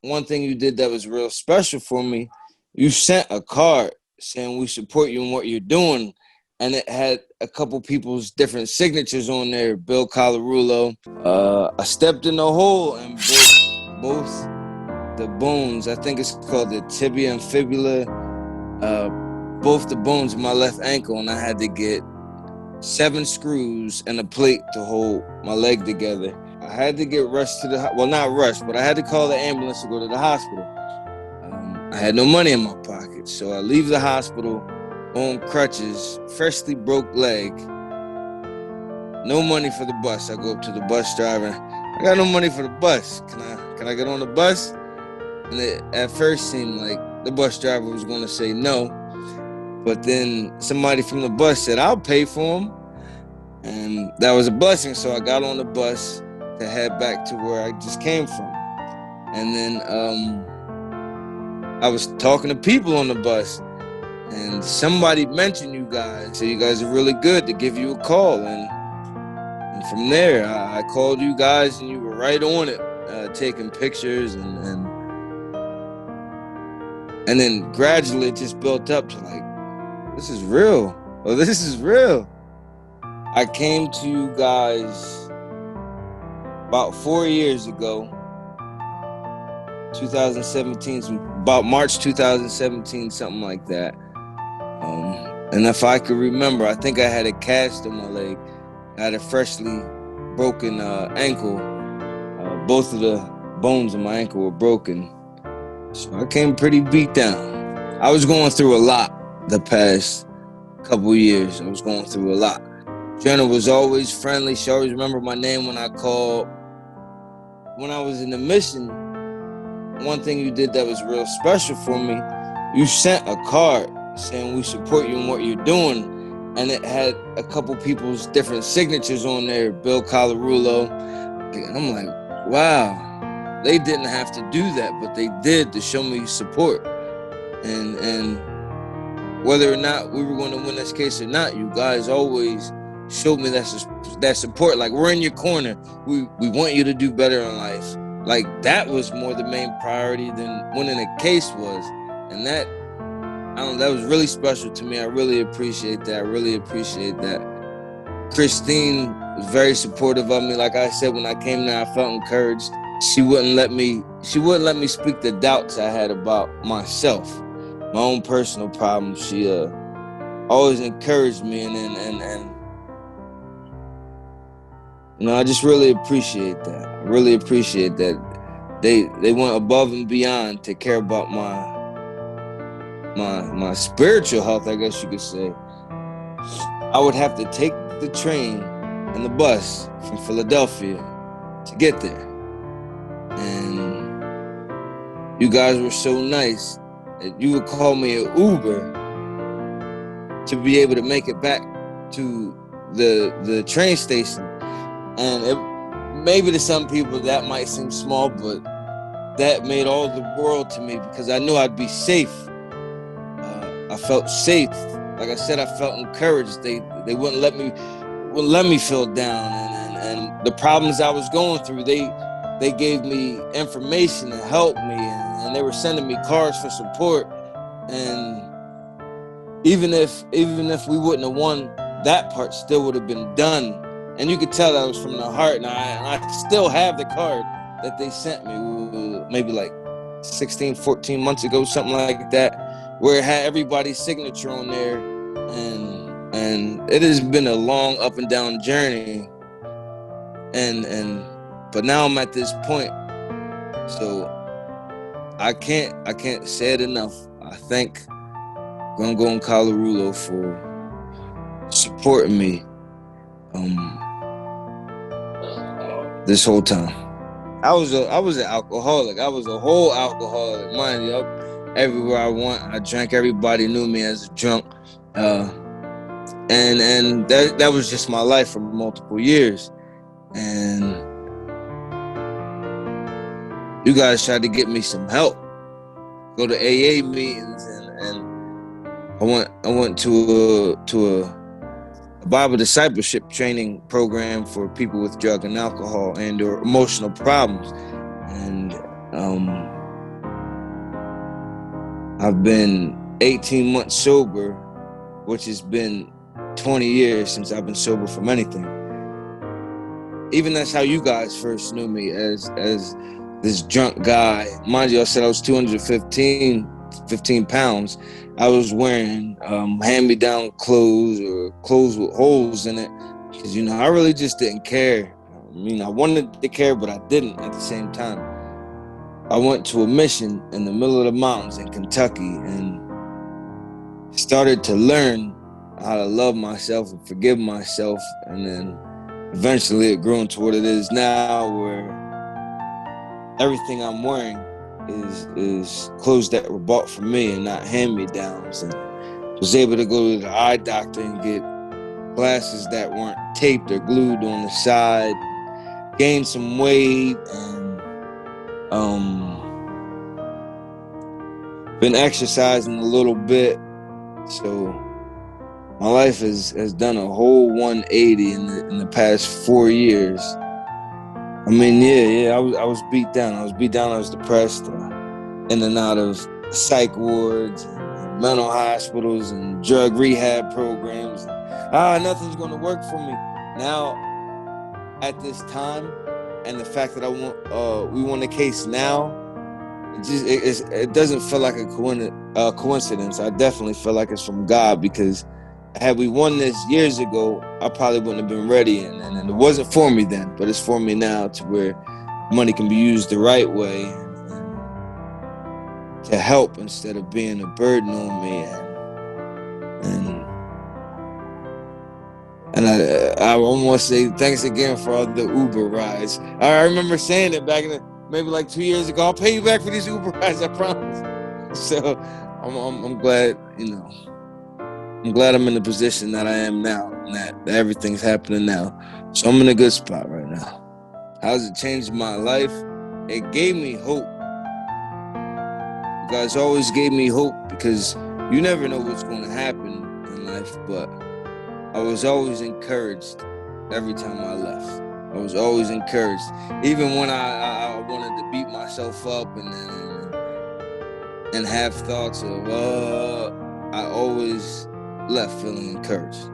one thing you did that was real special for me, you sent a card saying we support you in what you're doing. And it had a couple people's different signatures on there. Bill Colarulo. I stepped in the hole and broke both the bones. I think it's called the tibia and fibula. Both the bones of my left ankle, and I had to get 7 screws and a plate to hold my leg together. I had to get rushed to not rushed, but I had to call the ambulance to go to the hospital. I had no money in my pocket, so I leave the hospital on crutches, freshly broke leg, no money for the bus. I go up to the bus driver. I got no money for the bus. Can I get on the bus? And it at first seemed like the bus driver was going to say no, but then somebody from the bus said, I'll pay for him. And that was a blessing. So I got on the bus to head back to where I just came from. And then I was talking to people on the bus, and somebody mentioned you guys. So you guys are really good, to give you a call. And from there, I called you guys, and you were right on it, taking pictures. And then gradually it just built up to like, this is real. Oh, this is real. I came to you guys about 4 years ago, 2017, about March 2017, something like that. And if I could remember, I think I had a cast on my leg. I had a freshly broken ankle. Both of the bones in my ankle were broken. So I came pretty beat down. I was going through a lot the past couple years. I was going through a lot. Jenna was always friendly. She always remembered my name when I called. When I was in the mission, one thing you did that was real special for me, you sent a card saying we support you in what you're doing. And it had a couple people's different signatures on there, Bill Colarulo. And I'm like, wow, they didn't have to do that, but they did to show me support. And whether or not we were going to win this case or not, you guys always showed me that support. Like, we're in your corner. We want you to do better in life. Like, that was more the main priority than winning a case was. And that was really special to me. I really appreciate that. Christine was very supportive of me. Like I said, when I came there, I felt encouraged. She wouldn't let me speak the doubts I had about myself, my own personal problems. She always encouraged me, and you know, I just really appreciate that. I really appreciate that they went above and beyond to care about my spiritual health, I guess you could say. I would have to take the train and the bus from Philadelphia to get there. And you guys were so nice that you would call me an Uber to be able to make it back to the train station. And maybe to some people that might seem small, but that made all the world to me, because I knew I'd be safe. I felt safe. Like I said, I felt encouraged. They wouldn't let me feel down. And the problems I was going through, they gave me information and helped me, and they were sending me cards for support. And even if we wouldn't have won, that part still would have been done. And you could tell that was from the heart. And I still have the card that they sent me, maybe like 16, 14 months ago, something like that, where it had everybody's signature on there. And it has been a long up and down journey. But now I'm at this point. So I can't say it enough. I thank Grungo Colarulo for supporting me this whole time. I was an alcoholic. I was a whole alcoholic. Mind you, everywhere I went, I drank. Everybody knew me as a drunk. And that was just my life for multiple years. And you guys tried to get me some help. Go to AA meetings, and I went to a Bible discipleship training program for people with drug and alcohol and or emotional problems. And I've been 18 months sober, which has been 20 years since I've been sober from anything. Even that's how you guys first knew me, as this drunk guy. Mind you, I said I was 215 pounds. I was wearing hand-me-down clothes or clothes with holes in it because, I really just didn't care. I wanted to care, but I didn't at the same time. I went to a mission in the middle of the mountains in Kentucky and started to learn how to love myself and forgive myself, and then eventually it grew into what it is now, where everything I'm wearing is clothes that were bought for me and not hand-me-downs, and was able to go to the eye doctor and get glasses that weren't taped or glued on the side, gain some weight, and been exercising a little bit. So my life has done a whole 180 in the past 4 years. I was beat down. I was depressed, in and out of psych wards and mental hospitals and drug rehab programs. Nothing's going to work for me. Now, at this time, and the fact that we won the case now, it doesn't feel like a coincidence. I definitely feel like it's from God, because had we won this years ago, I probably wouldn't have been ready, and it wasn't for me then, but it's for me now, to where money can be used the right way and to help instead of being a burden on me. And I almost say thanks again for all the Uber rides. I remember saying it back maybe like 2 years ago. I'll pay you back for these Uber rides, I promise. So I'm glad, I'm glad I'm in the position that I am now, and that everything's happening now. So I'm in a good spot right now. How's it changed my life? It gave me hope. You guys always gave me hope, because you never know what's going to happen in life, but I was always encouraged every time I left. I was always encouraged. Even when I wanted to beat myself up and have thoughts of, I always left feeling encouraged.